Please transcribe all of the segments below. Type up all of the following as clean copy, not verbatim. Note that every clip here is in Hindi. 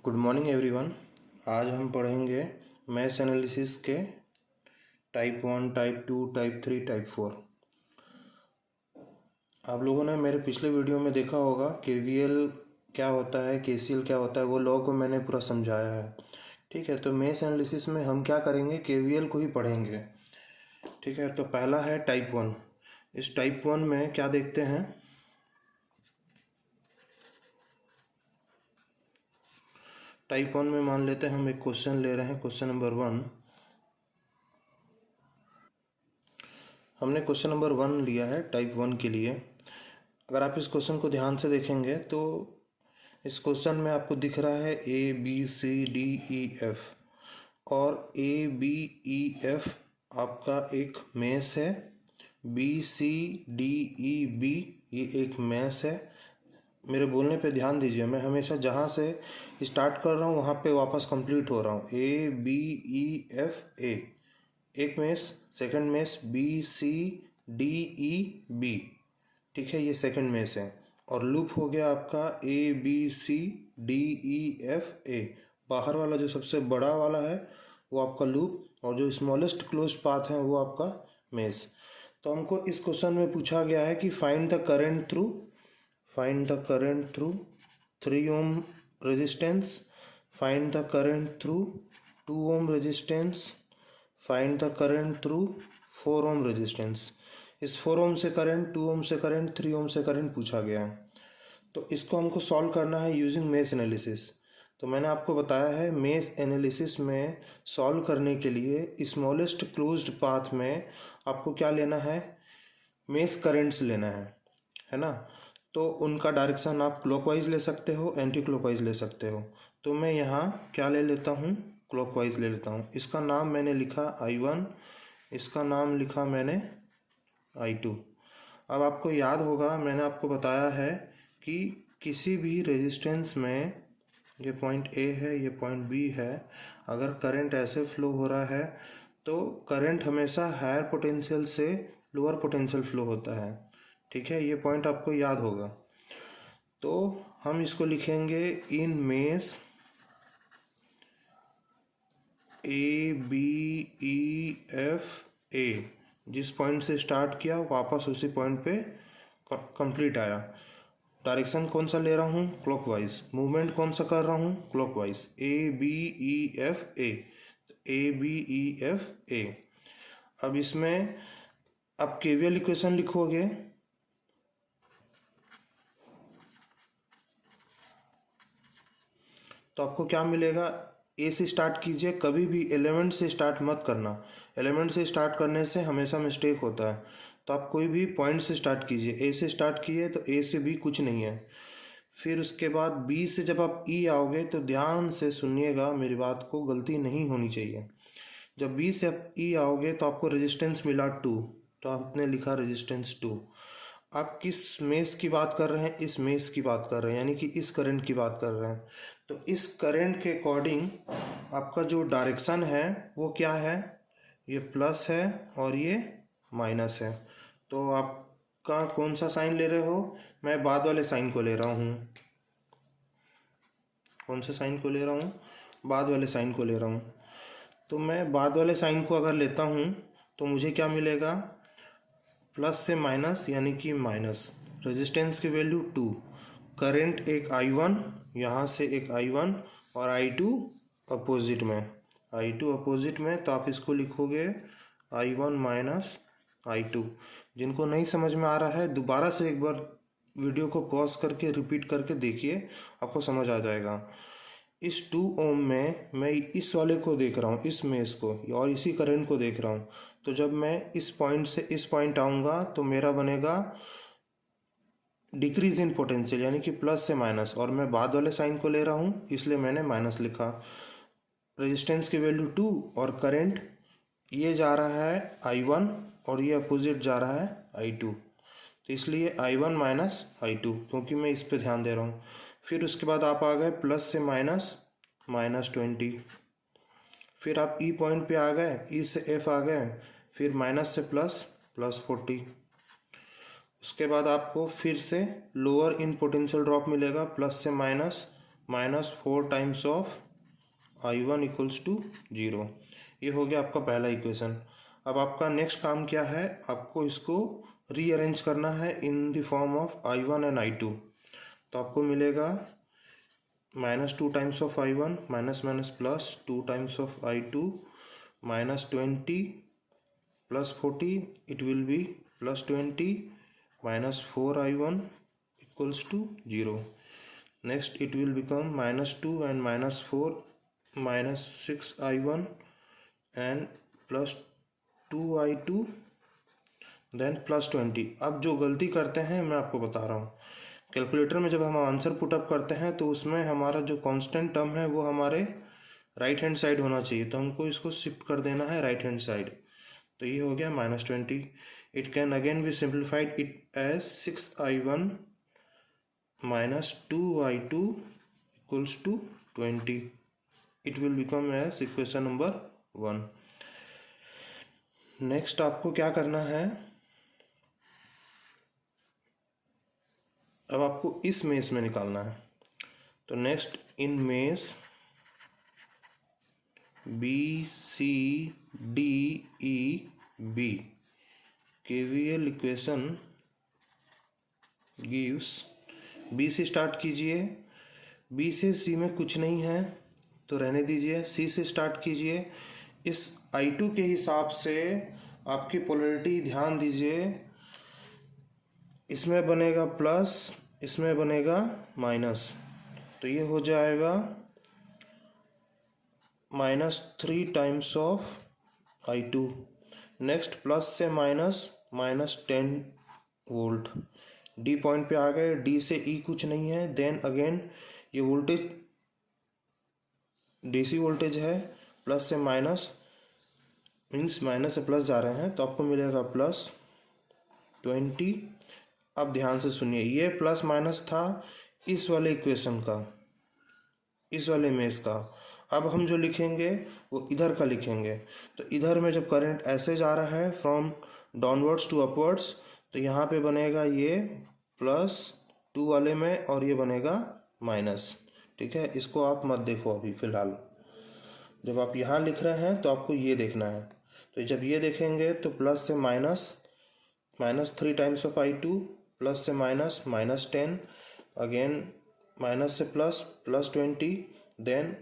Good morning everyone. आज हम पढ़ेंगे मैथ्स एनालिसिस के टाइप 1, टाइप 2, टाइप 3, टाइप 4। आप लोगों ने मेरे पिछले वीडियो में देखा होगा केवीएल क्या होता है, केसीएल क्या होता है, वो लॉ को मैंने पूरा समझाया है। ठीक है, तो मैथ्स एनालिसिस में हम क्या करेंगे, केवीएल को ही पढ़ेंगे। ठीक है, तो पहला है टाइप 1। इस टाइप 1 में क्या देखते हैं, टाइप 1 में मान लेते हैं हम एक क्वेश्चन ले रहे हैं, क्वेश्चन नंबर 1। हमने क्वेश्चन नंबर 1 लिया है टाइप 1 के लिए। अगर आप इस क्वेश्चन को ध्यान से देखेंगे तो इस क्वेश्चन में आपको दिख रहा है ABCDEF, और ABEF आपका एक मेष है, BCDEB ये एक मेष है। मेरे बोलने पे ध्यान दीजिए, मैं हमेशा जहाँ से स्टार्ट कर रहा हूँ वहाँ पे वापस कंप्लीट हो रहा हूँ। ABEFA एक मेष, सेकंड मेष BCDEB, ठीक है, ये सेकंड मेष है। और लूप हो गया आपका ABCDEFA, बाहर वाला जो सबसे बड़ा वाला है वो आपका लूप, और जो स्मॉलेस्ट क्लोज्ड पाथ है वो आपका मेष। तो हमको इस क्वेश्चन में पूछा गया है कि find the current through 3 ohm resistance, find the current through 2 ohm resistance, find the current through 4 ohm resistance। इस 4 ohm से करंट, 2 ohm से करंट, 3 ohm से करंट पूछा गया है। तो इसको हमको सॉल्व करना है यूजिंग मेश एनालिसिस। तो मैंने आपको बताया है मेश एनालिसिस में सॉल्व करने के लिए स्मॉलेस्ट क्लोज्ड पाथ में आपको क्या लेना है, मेश करंट्स लेना है ना। तो उनका डायरेक्शन आप क्लॉकवाइज ले सकते हो, एंटी क्लॉकवाइज ले सकते हो। तो मैं यहाँ क्या ले लेता हूँ, क्लॉकवाइज ले लेता हूँ। इसका नाम मैंने लिखा I1, इसका नाम लिखा मैंने I2। अब आपको याद होगा मैंने आपको बताया है कि किसी भी रेजिस्टेंस में, ये पॉइंट A है, ये पॉइंट B है, अगर करंट ऐसे फ्लो हो रहा है तो करंट हमेशा हायर पोटेंशियल से लोअर पोटेंशियल फ्लो होता है। ठीक है, ये पॉइंट आपको याद होगा। तो हम इसको लिखेंगे इन मेश ABEFA, जिस पॉइंट से स्टार्ट किया वापस उसी पॉइंट पे कंप्लीट आया। डायरेक्शन कौन सा ले रहा हूँ, क्लॉकवाइज। मूवमेंट कौन सा कर रहा हूँ, क्लॉकवाइज। ABEFA। अब इसमें आप केवीएल इक्वेशन लिखोगे, तो आपको क्या मिलेगा, ए से स्टार्ट कीजिए, कभी भी एलिमेंट से स्टार्ट मत करना। एलिमेंट से स्टार्ट करने से हमेशा मिस्टेक होता है। तो आप कोई भी पॉइंट से स्टार्ट कीजिए। ए से स्टार्ट किए तो ए से बी कुछ नहीं है। फिर उसके बाद बी से जब आप ई आओगे तो ध्यान से सुनिएगा मेरी बात को, गलती नहीं होनी चाहिए। जब बी से आप ई आओगे तो आपको रेजिस्टेंस मिला 2, तो आपने लिखा रेजिस्टेंस 2। आप किस मेश की बात कर रहे हैं, इस मेश की बात कर रहे हैं, यानी कि इस करंट की बात कर रहे हैं। तो इस करंट के अकॉर्डिंग आपका जो डायरेक्शन है वो क्या है, ये प्लस है और ये माइनस है। तो आपका कौन सा साइन ले रहे हो, मैं बाद वाले साइन को ले रहा हूँ। कौन सा साइन को ले रहा हूँ, बाद वाले साइन को ले रहा हूँ। तो मैं बाद वाले साइन को अगर लेता हूँ तो मुझे क्या मिलेगा, प्लस से माइनस यानी कि माइनस, रेजिस्टेंस की वैल्यू 2, करंट एक I1, यहाँ से एक I1 और I2 अपोजिट में, I2 अपोजिट में। तो आप इसको लिखोगे I1 माइनस I2। जिनको नहीं समझ में आ रहा है दोबारा से एक बार वीडियो को पॉज करके रिपीट करके देखिए, आपको समझ आ जाएगा। इस 2 ओम में मैं इस वाले को देख रहा हूँ, इस मेश को, और इसी करंट को देख रहा हूँ। तो जब मैं इस पॉइंट से इस पॉइंट आऊँगा तो मेरा बनेगा डिक्रीज इन पोटेंशियल, यानी कि प्लस से माइनस, और मैं बाद वाले साइन को ले रहा हूँ इसलिए मैंने माइनस लिखा। रेजिस्टेंस की वैल्यू 2 और करंट ये जा रहा है I1 और ये अपोजिट जा रहा है I2, तो इसलिए I1 माइनस I2, क्योंकि मैं इस पे ध्यान दे रहा हूँ। फिर उसके बाद आप आ गए प्लस से माइनस, -20। फिर आप ई पॉइंट पे आ गए, ई से एफ आ गए, फिर माइनस से प्लस, +40। उसके बाद आपको फिर से लोअर इन पोटेंशियल ड्रॉप मिलेगा, प्लस से minus, -4 times of I1 equals to 0। ये हो गया आपका पहला इक्वेशन। अब आपका नेक्स्ट काम क्या है, आपको इसको रीअरेंज करना है in the form of I1 and I2। तो आपको मिलेगा -2 times of I1 minus minus plus 2 times of I2 -20 plus 40 it will B +20 -4 I1 equals to 0. Next it will become -2 and -4 -6 I1 and +2 I2 then +20। अब जो गलती करते हैं मैं आपको बता रहा हूँ, कैलकुलेटर में जब हम आंसर पुटअप करते हैं तो उसमें हमारा जो कांस्टेंट टर्म है वो हमारे राइट हैंड साइड होना चाहिए, तो हमको इसको शिफ्ट कर देना है राइट हैंड साइड। तो ये हो गया -20। It can again be simplified it as 6I1 -2 I2 equals to 20। It will become as equation number 1। Next आपको क्या करना है, अब आपको इस मेस में निकालना है। तो next in mesh BCDEB KVL equation gives, B से स्टार्ट कीजिए, बी से सी में कुछ नहीं है तो रहने दीजिए, सी से स्टार्ट कीजिए। इस I2 के हिसाब से आपकी पोलैरिटी ध्यान दीजिए, इसमें बनेगा प्लस, इसमें बनेगा माइनस, तो ये हो जाएगा -3 times of I2। Next plus से माइनस -10 वोल्ट, डी पॉइंट पे आ गए, डी से ई कुछ नहीं है, देन अगेन ये वोल्टेज डीसी वोल्टेज है, प्लस से माइनस मीन्स माइनस से प्लस जा रहे हैं, तो आपको मिलेगा +20। अब ध्यान से सुनिए, ये प्लस माइनस था इस वाले इक्वेशन का, इस वाले मेस का। अब हम जो लिखेंगे वो इधर का लिखेंगे। तो इधर में जब करंट ऐसे जा रहा है फ्रॉम डाउनवर्ड्स टू अपवर्ड्स, तो यहाँ पे बनेगा ये +2 वाले में और ये बनेगा माइनस। ठीक है, इसको आप मत देखो अभी फ़िलहाल, जब आप यहाँ लिख रहे हैं तो आपको ये देखना है। तो जब ये देखेंगे तो प्लस से minus -3 times of I2, plus से माइनस -10, अगेन माइनस से प्लस +20, देन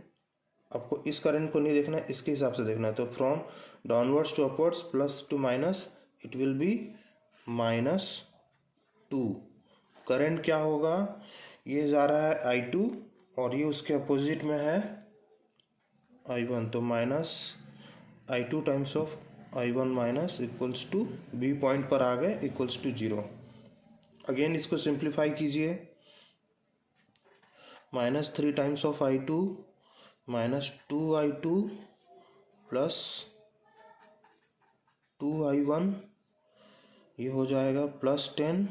आपको इस करंट को नहीं देखना है, इसके हिसाब से देखना है। तो from downwards to upwards plus to minus it will be -2। Current क्या होगा, ये जा रहा है I2 और ये उसके अपोजिट में है I1, तो -I2 times of I1 minus equals to B point पर आ गए इक्वल्स टू 0। अगेन इसको सिंप्लीफाई कीजिए, -3 times of I2 -2 I2 plus 2 I1, ये हो जाएगा +10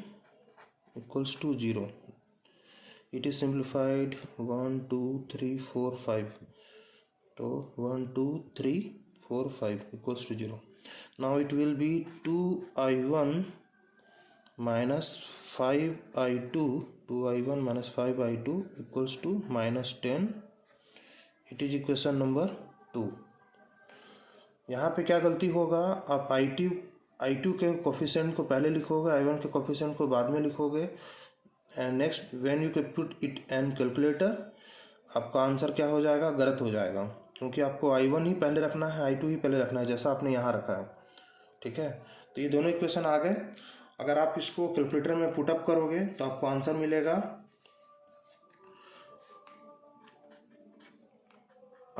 equals to 0। It is simplified 1 2 3 4 5, तो 1 2 3 4 5 equals to 0। Now it will be 2 I1 -5 I2, 2 I1 -5 I2 equals to -10। It is equation number 2। यहाँ पे क्या गलती होगा, आप I2 के कोफिशिएंट को पहले लिखोगे, I1 के कोफिशिएंट को बाद में लिखोगे, and next when you can put it in calculator आपका आंसर क्या हो जाएगा, गलत हो जाएगा, क्योंकि आपको I1 ही पहले रखना है, I2 ही पहले रखना है, जैसा आपने यहाँ रखा है। ठीक है, तो ये दोनों इक्वेशन आ गए। अगर आप इसको कैलकुलेटर में पुटअप करोगे तो आपको आंसर मिलेगा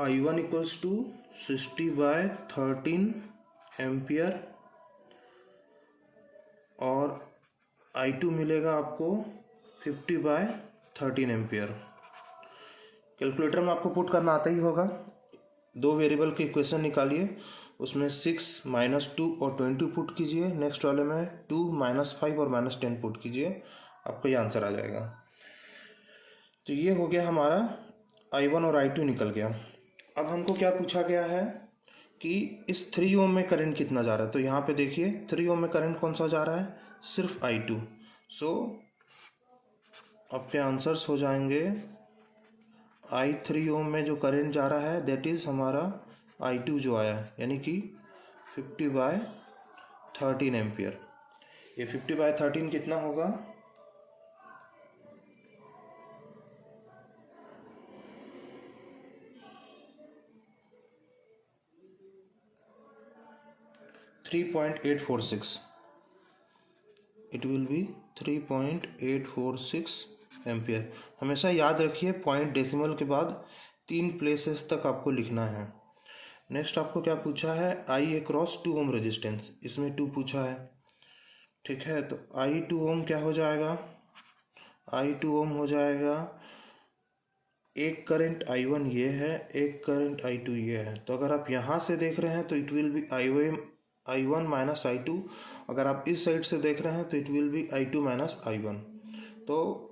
I1 इक्वल्स टू 60/13 एम्पियर और I2 मिलेगा आपको 50/13 एम्पियर। कैलकुलेटर में आपको पुट करना आता ही होगा। दो वेरिएबल के इक्वेशन निकालिए, उसमें 6 -2 और 20 पुट कीजिए, नेक्स्ट वाले में 2 -5 और -10 पुट कीजिए, आपको ये आंसर आ जाएगा। तो ये हो गया हमारा I1 और I2 निकल गया। अब हमको क्या पूछा गया है कि इस 3 ओम में करंट कितना जा रहा है। तो यहाँ पे देखिए 3 ओम में करंट कौन सा जा रहा है, सिर्फ I2। सो आपके आंसर्स हो जाएंगे I3 ओम में जो करंट जा रहा है दैट इज़ हमारा I2 जो आया है, यानी कि 50/13 एम्पियर। ये 50/13 कितना होगा? 3.846। It will B 3.846 ampere. हमेशा याद रखिए पॉइंट डेसिमल के बाद 3 प्लेसेस तक आपको लिखना है। नेक्स्ट आपको क्या पूछा है? आई अक्रॉस 2 ओम रेजिस्टेंस, इसमें 2 पूछा है। ठीक है, तो I2 ओम क्या हो जाएगा? I2 ओम हो जाएगा, एक करंट I1 ये है, एक करंट I2 ये है। तो अगर आप यहाँ से देख रहे हैं तो it will B I1 minus I2। अगर आप इस साइड से देख रहे हैं तो it will B I2 minus I1। तो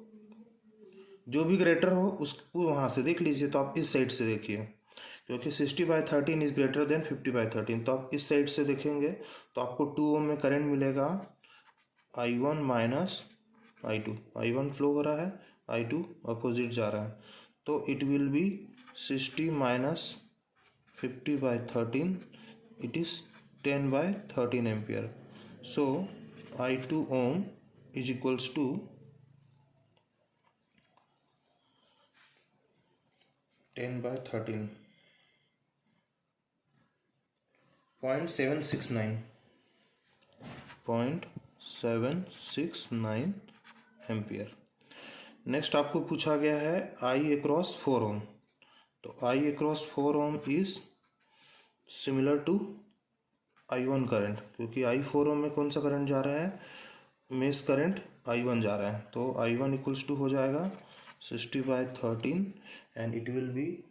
जो भी ग्रेटर हो उसको वहाँ से देख लीजिए। तो आप इस साइड से देखिए, क्योंकि 60/13 इज ग्रेटर देन 50/13। तो आप इस साइड से देखेंगे तो आपको 2 ओम में करंट मिलेगा I1 minus I2। I1 flow हो रहा है, I2 अपोजिट जा रहा है, तो it will be 60 minus 50/13, it is 10/13 ampere. So I2 ohm is equals to 10/13, 0.769 ampere. Next आपको पूछा गया है आई अक्रॉस 4 ओम। तो I across 4 ohm is similar to I1 current, क्योंकि I4 ओम में कौन सा करंट जा रहा है? मेस करंट I1 जा रहा है। तो I1 इक्वल्स टू हो जाएगा 60/13 and it will B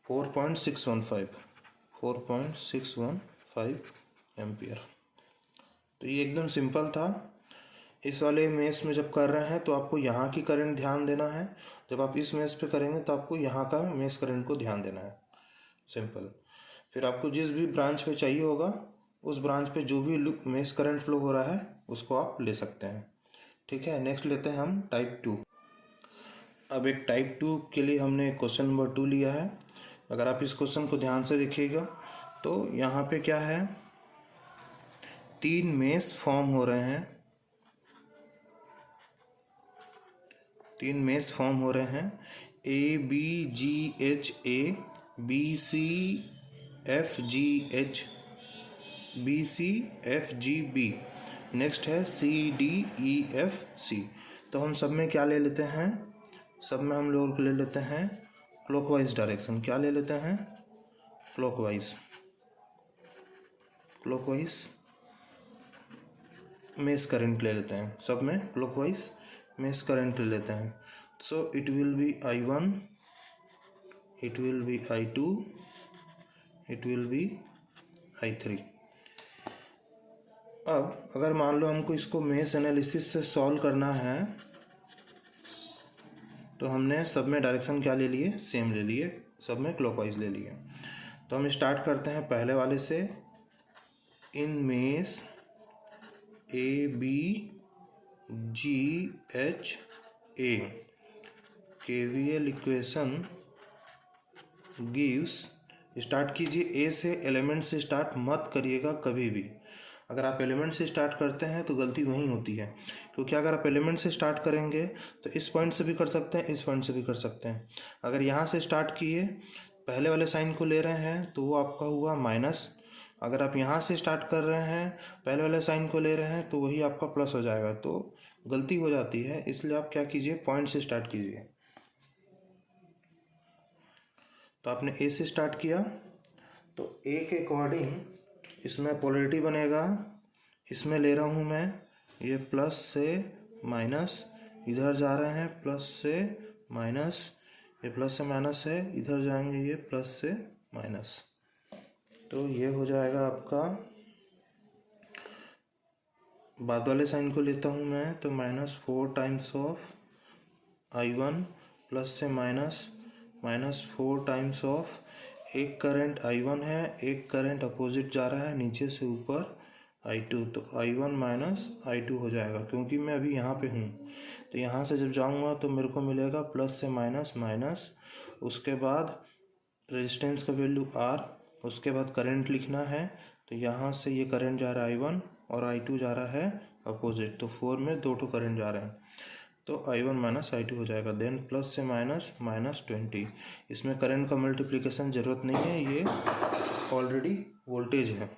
4.615 ampere. तो ये एकदम सिंपल था। इस वाले मेस में जब कर रहे हैं तो आपको यहाँ की करंट ध्यान देना है, जब आप इस मेस पे करेंगे तो आपको यहाँ का मेस करंट को ध्यान देना है। सिंपल। फिर आपको जिस भी ब्रांच पे चाहिए होगा उस ब्रांच पे जो भी मेस करंट फ्लो हो रहा है उसको आप ले सकते हैं। ठीक है, नेक्स्ट लेते हैं हम टाइप 2। अब एक टाइप 2 के लिए हमने क्वेश्चन नंबर 2 लिया है। अगर आप इस क्वेश्चन को ध्यान से देखिएगा तो यहाँ पे क्या है, 3 मेस फॉर्म हो रहे हैं, 3 मेस फॉर्म हो रहे हैं, ABGHA, BCFGH, BCFGB, नेक्स्ट है CDEFC। तो हम सब में क्या ले लेते हैं? सब में हम लोग ले लेते हैं क्लॉकवाइज डायरेक्शन। क्या ले लेते हैं? क्लॉकवाइज मेस करंट ले लेते हैं। सब में क्लॉकवाइज मेस करंट ले लेते हैं। सो it will B I1, it will B I2, it will be I3। अब अगर मान लो हमको इसको मेस एनालिसिस से सॉल्व करना है तो हमने सब में डायरेक्शन क्या ले लिए? सेम ले लिए, सब में क्लॉकवाइज ले लिए। तो हम स्टार्ट करते हैं पहले वाले से। In mesh ABGHA KVL equation gives, start कीजिए ए से, एलिमेंट से स्टार्ट मत करिएगा कभी भी। अगर आप एलिमेंट से स्टार्ट करते हैं तो गलती वहीं होती है, क्योंकि अगर आप एलिमेंट से स्टार्ट करेंगे तो इस पॉइंट से भी कर सकते हैं, इस पॉइंट से भी कर सकते हैं। अगर यहाँ से स्टार्ट किए, पहले वाले साइन को ले रहे हैं तो वो आपका हुआ माइनस। अगर आप यहाँ से स्टार्ट कर रहे हैं, पहले वाले साइन को ले रहे हैं तो वही आपका प्लस हो जाएगा। तो गलती हो जाती है, इसलिए आप क्या कीजिए, पॉइंट से स्टार्ट कीजिए। तो आपने ए से स्टार्ट किया तो ए के अकॉर्डिंग इसमें पोलरिटी बनेगा। इसमें ले रहा हूँ मैं ये प्लस से माइनस, इधर जा रहे हैं प्लस से माइनस, ये प्लस से माइनस है, इधर जाएंगे ये प्लस से माइनस। तो ये हो जाएगा आपका, बाद वाले साइन को लेता हूँ मैं तो -4 टाइम्स ऑफ I1 प्लस से -4 टाइम्स ऑफ, एक करंट I1 है, एक करंट अपोजिट जा रहा है नीचे से ऊपर I2, तो I1 माइनस I2 हो जाएगा। क्योंकि मैं अभी यहाँ पे हूँ तो यहाँ से जब जाऊँगा तो मेरे को मिलेगा प्लस से माइनस माइनस, उसके बाद रेजिस्टेंस का वैल्यू R, उसके बाद करंट लिखना है। तो यहाँ से ये करंट जा रहा है I1 और I2 जा रहा है अपोजिट, तो 4 में 2 ठो करंट जा रहे हैं, तो I1 माइनस I2 हो जाएगा। देन प्लस से माइनस माइनस 20, इसमें करंट का मल्टीप्लिकेशन ज़रूरत नहीं है, ये ऑलरेडी वोल्टेज है।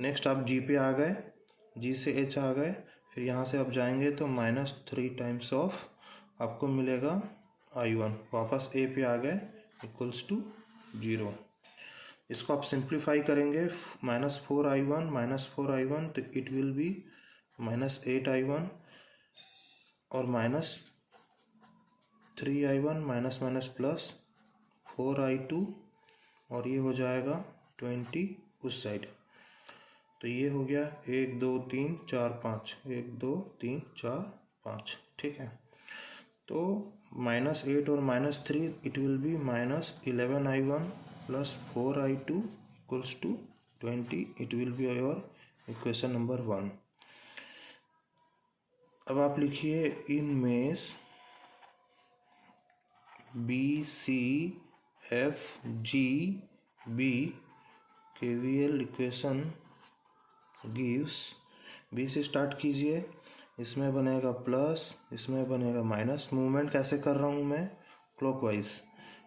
नेक्स्ट आप G पे आ गए, G से H आ गए, फिर यहाँ से आप जाएंगे तो -3 टाइम्स ऑफ आपको मिलेगा I1, वापस A पे आ गए इक्वल्स टू 0। इसको आप सिंप्लीफाई करेंगे, -4I1 तो इट विल बी -8I1 और -3I1 minus minus plus 4I2 और ये हो जाएगा 20 उस साइड। तो ये हो गया 1 2 3 4 5, 1 2 3 4 5, ठीक है। तो -8 और -3 it will be -11I1 plus 4I2 equals to 20, it will be your equation number 1। अब आप लिखिए in mesh BCFGB KVL equation gives, B से स्टार्ट कीजिए, इसमें बनेगा प्लस, इसमें बनेगा माइनस। मूवमेंट कैसे कर रहा हूँ मैं, क्लॉकवाइज,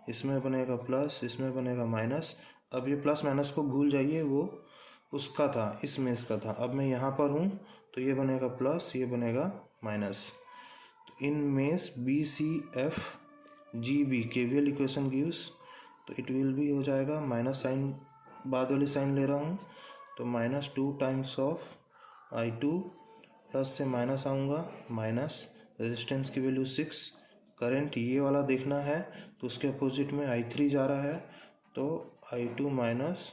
इसमें बनेगा प्लस, इसमें बनेगा माइनस। अब ये प्लस माइनस को भूल जाइए, वो उसका था, इस मेष का था। अब मैं यहाँ पर हूँ तो ये बनेगा प्लस, ये बनेगा माइनस। तो इन mesh BCFGB KVL equation gives, तो इट विल बी हो जाएगा माइनस साइन, बाद वाली साइन ले रहा हूँ, तो -2 टाइम्स ऑफ I2, प्लस से माइनस आऊँगा माइनस, रेजिस्टेंस की वैल्यू 6, करंट ये वाला देखना है तो उसके अपोजिट में I3 जा रहा है, तो I2 माइनस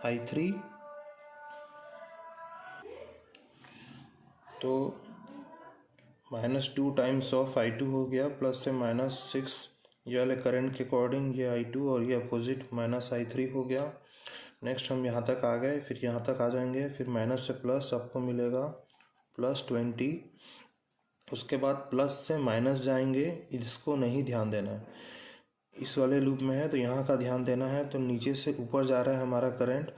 I3, तो -2 टाइम्स ऑफ I2 हो गया, प्लस से -6, ये वाले करंट के अकॉर्डिंग ये I2 और ये अपोजिट -I3 हो गया। नेक्स्ट हम यहाँ तक आ गए, फिर यहाँ तक आ जाएंगे, फिर माइनस से प्लस आपको मिलेगा +20, उसके बाद प्लस से माइनस जाएंगे, इसको नहीं ध्यान देना है, इस वाले लूप में है तो यहाँ का ध्यान देना है। तो नीचे से ऊपर जा रहा है हमारा करंट,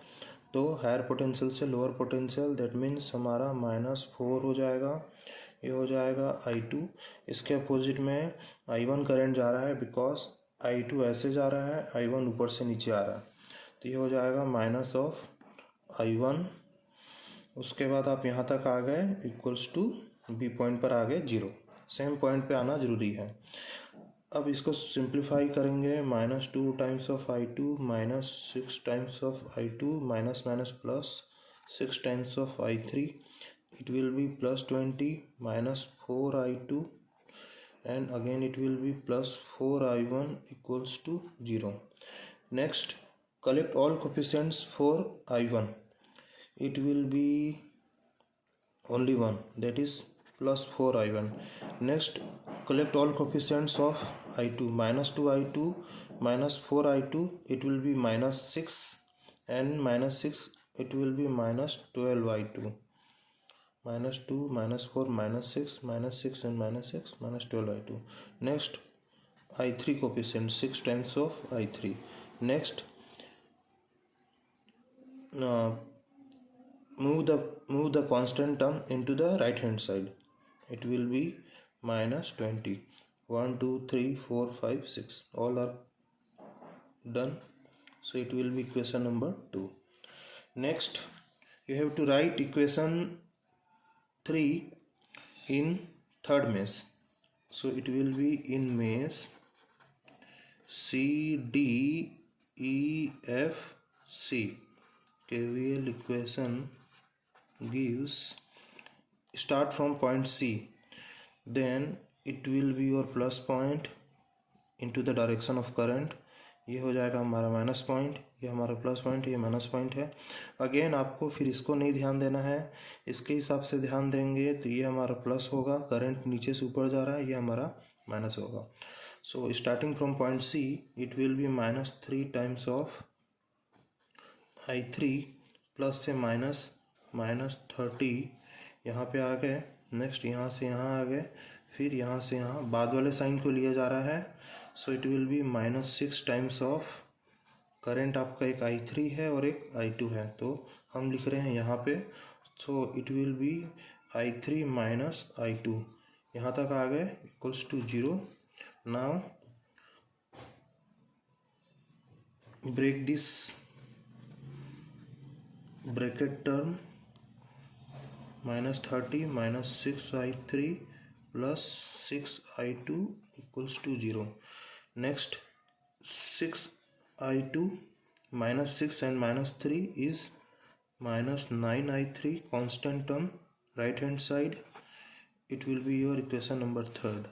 तो हायर पोटेंशियल से लोअर पोटेंशियल, दैट मीन्स हमारा -4 हो जाएगा, ये हो जाएगा I2। इसके अपोजिट में I1 करंट जा रहा है, बिकॉज I2 ऐसे जा रहा है, I1 ऊपर से नीचे आ रहा है, तो ये हो जाएगा -I1। उसके बाद आप यहाँ तक आ गए, इक्वल्स टू B पॉइंट पर आ गए 0, सेम पॉइंट पे आना ज़रूरी है। अब इसको सिंप्लीफाई करेंगे, -2 times of I2 -6 times of I2 minus minus plus 6 times of I3, it will be +20 -4I2 and again it will be +4I1 equals to 0. Next, collect all coefficients for I1. It will be only one, that is +4I1. Next, collect all coefficients of I2. -2I2 -4I2, it will be -6, and -6 it will be -12I2. -2 -4 -6 -6 and -6 -12I2. Next, I3 coefficient, 6 times of I3. Next, move the constant term into the right hand side. It will be -20. 1 2 3 4 5 6, all are done, so it will be equation number 2. Next, you have to write equation 3 in third mesh, so it will be in mesh CDEFC. KVL equation gives, start from point C, then it will be your plus point into the direction of current, ये हो जाएगा हमारा माइनस पॉइंट, ये हमारा प्लस पॉइंट, ये माइनस पॉइंट है। अगेन आपको फिर इसको नहीं ध्यान देना है, इसके हिसाब से ध्यान देंगे तो ये हमारा प्लस होगा, करंट नीचे से ऊपर जा रहा है, ये हमारा माइनस होगा। So starting from point C, it will B -3 times of I3, plus से माइनस -30, यहाँ पे आ गए, नेक्स्ट यहाँ से यहाँ आ गए, फिर यहाँ से यहाँ बाद वाले साइन को लिया जा रहा है, सो it will B -6 times of current. आपका एक I3 है और एक I2 है, तो हम लिख रहे हैं यहाँ पे, so it will be I3 minus I2, यहाँ तक आ गए, equals to 0। Now break this bracket term, -30 -6I3 plus 6I2 equals to 0। Next 6I2 -6 and -3 is -9I3, constant term, right hand side, it will be your equation number 3rd।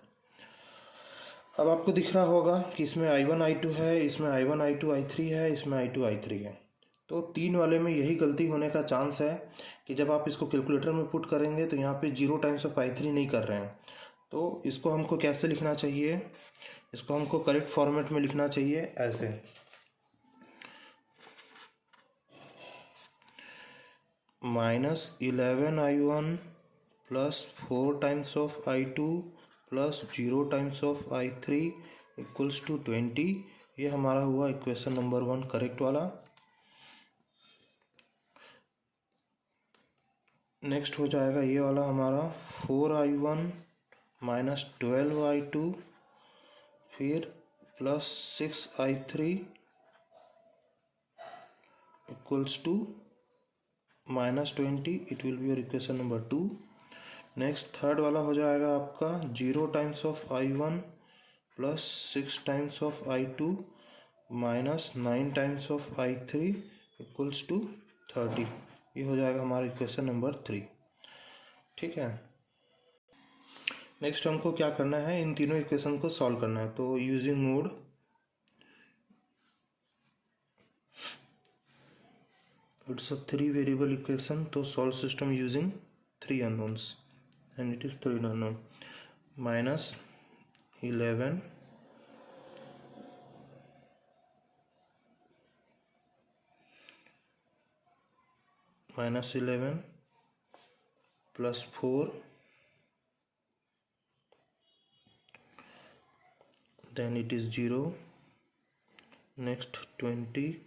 अब आपको दिख रहा होगा कि इसमें I1 I2 है, इसमें I1 I2 I3 है, इसमें I2 I3 है। तो 3 वाले में यही गलती होने का चांस है कि जब आप इसको कैलकुलेटर में पुट करेंगे तो यहाँ पे 0 टाइम्स ऑफ I3 नहीं कर रहे हैं। तो इसको हमको कैसे लिखना चाहिए, इसको हमको करेक्ट फॉर्मेट में लिखना चाहिए ऐसे, -11I1 plus 4 times of I2 plus 0 times of I3 equals to 20। ये हमारा हुआ इक्वेशन नंबर 1 करेक्ट वाला। नेक्स्ट हो जाएगा ये वाला हमारा 4I1 माइनस 12I2 फिर plus 6I3 equals to -20। It will be your equation number 2। Next third वाला हो जाएगा आपका 0 times of I1 plus 6 times of I2 minus 9 times of I3 equals to 30। ये हो जाएगा हमारा इक्वेशन नंबर 3। ठीक है, नेक्स्ट हमको क्या करना है, इन तीनों इक्वेशन को सॉल्व करना है। तो using mode, it's a 3 variable equation, तो solve system using 3 unknowns and it is 3 unknown, -11 plus 4, then it is 0, next 20,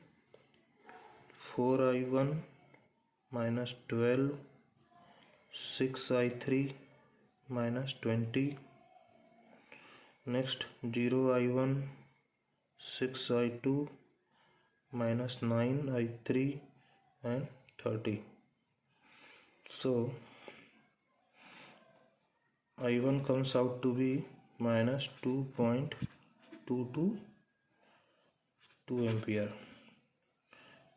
4I1 minus 12, 6I3 minus 20, next 0I1, 6I2 minus 9I3 and 30. So I1 comes out to be minus 2.222 ampere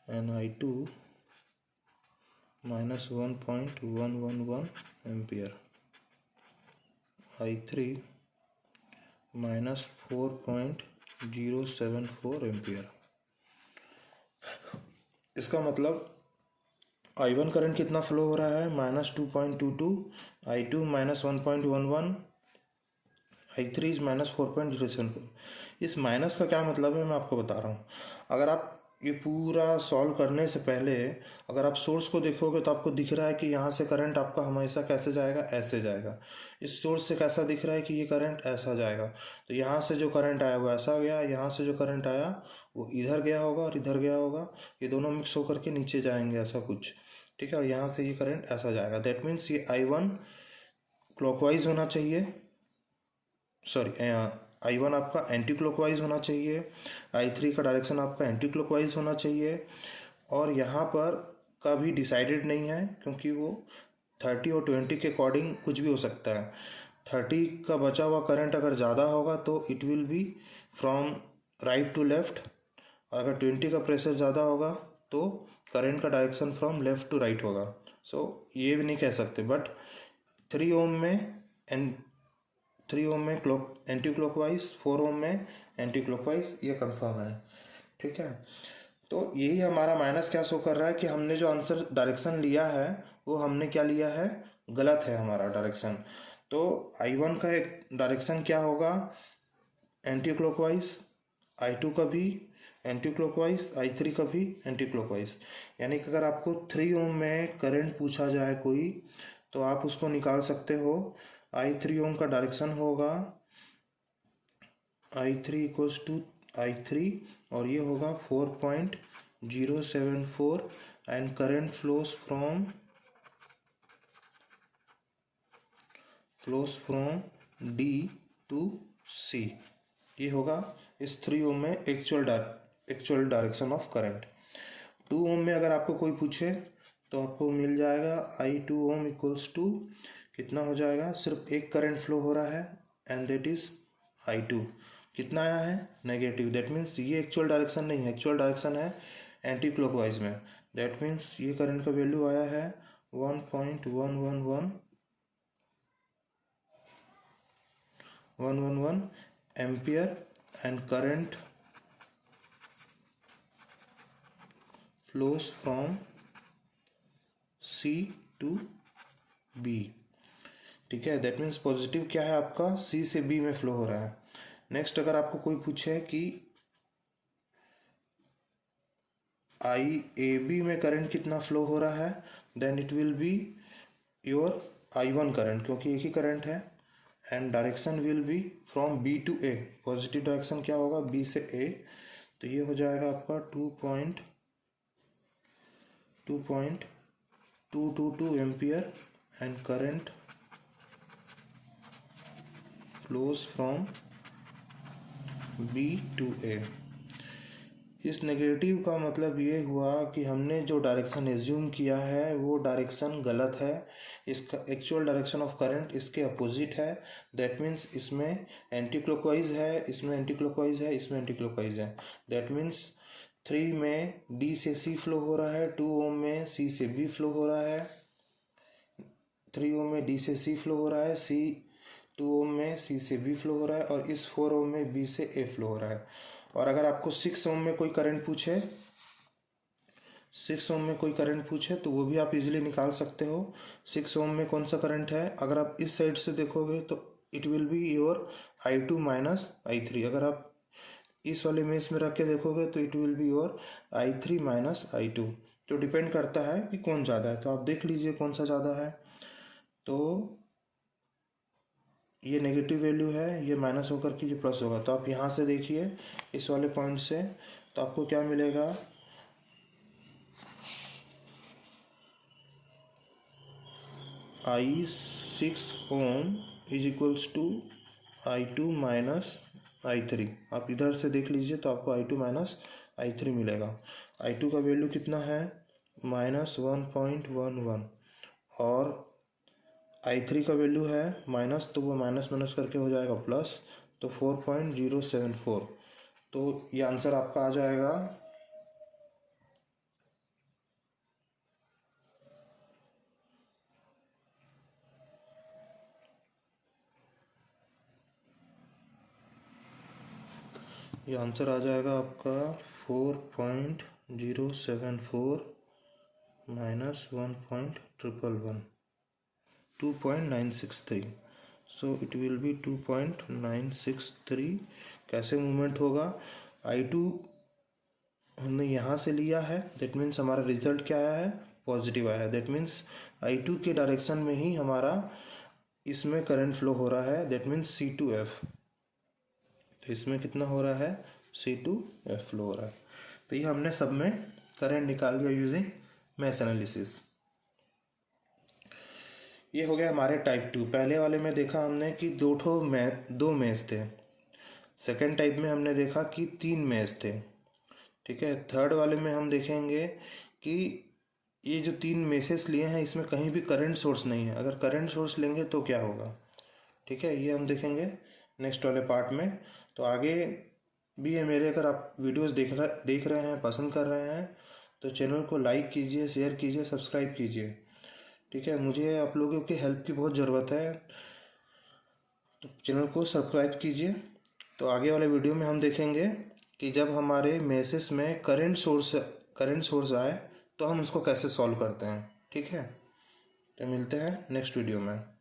and I2 minus 1.111 ampere, I3 minus 4.074 ampere. इसका मतलब I1 करंट कितना फ्लो हो रहा है, -2.22, I2 -1.11, I3 इज -4.074। इस माइनस का क्या मतलब है मैं आपको बता रहा हूँ। अगर आप ये पूरा सॉल्व करने से पहले अगर आप सोर्स को देखोगे तो आपको दिख रहा है कि यहाँ से करंट आपका हमेशा कैसे जाएगा, ऐसे जाएगा। इस सोर्स से कैसा दिख रहा है कि ये करंट ऐसा जाएगा, तो यहाँ से जो करंट आया वो ऐसा गया, यहाँ से जो करंट आया वो इधर गया होगा और इधर गया होगा, ये दोनों मिक्स होकर के नीचे जाएंगे ऐसा कुछ। ठीक है, और यहाँ से ये करंट ऐसा जाएगा। दैट मीन्स ये I1 क्लॉकवाइज होना चाहिए, सॉरी I1 आपका एंटी क्लॉकवाइज होना चाहिए, I3 का डायरेक्शन आपका एंटी क्लॉकवाइज होना चाहिए, और यहाँ पर का भी डिसाइडेड नहीं है क्योंकि वो 30 और 20 के अकॉर्डिंग कुछ भी हो सकता है। 30 का बचा हुआ करंट अगर ज़्यादा होगा तो it will be from right to left, अगर 20 का प्रेशर ज़्यादा होगा तो करंट का direction from left to right होगा। सो ये भी नहीं कह सकते, बट 3 ओम में क्लॉक एंटी क्लॉकवाइज, 4 ओम में एंटी क्लॉकवाइज, ये कंफर्म है। ठीक है, तो यही हमारा माइनस क्या शो कर रहा है कि हमने जो आंसर डायरेक्शन लिया है वो हमने क्या लिया है, गलत है हमारा डायरेक्शन। तो I1 का एक डायरेक्शन क्या होगा, एंटी क्लॉकवाइज, I2 का भी एंटी क्लॉकवाइज, I3 का भी एंटी क्लॉकवाइज। यानी कि अगर आपको 3 ओम में करंट पूछा जाए कोई, तो आप उसको निकाल सकते हो। I3 ओम का डायरेक्शन होगा I3 इक्वल्स टू I3 और ये होगा 4.074 and current flows from D to C। ये होगा इस 3 ओम में एक्चुअल डायरेक्शन ऑफ करंट। 2 ओम में अगर आपको कोई पूछे तो आपको मिल जाएगा I2 ओम इक्वल्स टू कितना हो जाएगा, सिर्फ एक करंट फ्लो हो रहा है एंड दैट इज I2। कितना आया है, नेगेटिव। दैट मीन्स ये एक्चुअल डायरेक्शन नहीं है, एक्चुअल डायरेक्शन है एंटी क्लॉकवाइज में। दैट मीन्स ये करंट का वैल्यू आया है 1.111 ampere and current flows from C to B। ठीक है, दैट मीन्स पॉजिटिव क्या है आपका, C से B में फ्लो हो रहा है। नेक्स्ट अगर आपको कोई पूछे कि IAB में करंट कितना फ्लो हो रहा है, then it will be your I1 current, क्योंकि एक ही करंट है and direction will be from B to A। Positive direction क्या होगा, B से A, तो ये हो जाएगा आपका 2.222 ampere and current flows from B to A। इस नेगेटिव का मतलब ये हुआ कि हमने जो डायरेक्शन एज्यूम किया है वो डायरेक्शन गलत है। इसका एक्चुअल डायरेक्शन ऑफ करंट इसके अपोजिट है। दैट मीन्स इसमें एंटी क्लॉकवाइज है, इसमें एंटी क्लॉकवाइज है, इसमें एंटी क्लॉकवाइज है। दैट मीन्स 3 में D से C फ्लो हो रहा है, 2 ओम में C से B फ्लो हो रहा है, 3 ओम में D से C फ्लो हो रहा है, 2 ओम में C से B फ्लो हो रहा है और इस 4 ओम में B से A फ्लो हो रहा है। और अगर आपको 6 ओम में कोई करंट पूछे, 6 ओम में कोई करंट पूछे तो वो भी आप इजीली निकाल सकते हो। 6 ओम में कौन सा करंट है, अगर आप इस साइड से देखोगे तो it will be your I2 minus I3। अगर आप इस वाले मेष में रख के देखोगे तो it will be your I3 minus I2। तो डिपेंड करता है कि कौन ज़्यादा है, तो आप देख लीजिए कौन सा ज़्यादा है। तो ये नेगेटिव वैल्यू है, ये माइनस होकर के ये प्लस होगा। तो आप यहाँ से देखिए इस वाले पॉइंट से, तो आपको क्या मिलेगा, I6 ohm is equals to I2 minus I3। आप इधर से देख लीजिए तो आपको I2 माइनस I3 मिलेगा। I2 का वैल्यू कितना है, -1.11 और I3 का वैल्यू है माइनस, तो वो माइनस माइनस करके हो जाएगा प्लस, तो 4.074। तो ये आंसर आपका आ जाएगा ये आंसर आ जाएगा आपका 4.074 minus 1.111 2.963। So it will B 2.963। कैसे मूवमेंट होगा, I2 हमने यहाँ से लिया है, दैट मीन्स हमारा रिजल्ट क्या आया है, पॉजिटिव आया है। दैट मीन्स I2 के डायरेक्शन में ही हमारा इसमें करंट फ्लो हो रहा है, that means C to F। तो इसमें कितना हो रहा है, C to F फ्लो हो रहा है। तो ये हमने सब में करंट निकाल लिया यूजिंग मैश एनालिसिस। ये हो गया हमारे टाइप 2। पहले वाले में देखा हमने कि दो मैश थे। सेकेंड टाइप में हमने देखा कि 3 मैश थे। ठीक है, थर्ड वाले में हम देखेंगे कि ये जो 3 मैसेज लिए हैं इसमें कहीं भी करंट सोर्स नहीं है। अगर करंट सोर्स लेंगे तो क्या होगा, ठीक है, ये हम देखेंगे नेक्स्ट वाले पार्ट में। तो आगे भी है मेरे, अगर आप वीडियोस देख रहे हैं, पसंद कर रहे हैं तो चैनल को लाइक कीजिए, शेयर कीजिए, सब्सक्राइब कीजिए। ठीक है, मुझे आप लोगों की हेल्प की बहुत ज़रूरत है, तो चैनल को सब्सक्राइब कीजिए। तो आगे वाले वीडियो में हम देखेंगे कि जब हमारे मैसेज में करंट सोर्स आए तो हम उसको कैसे सॉल्व करते हैं। ठीक है, तो मिलते हैं नेक्स्ट वीडियो में।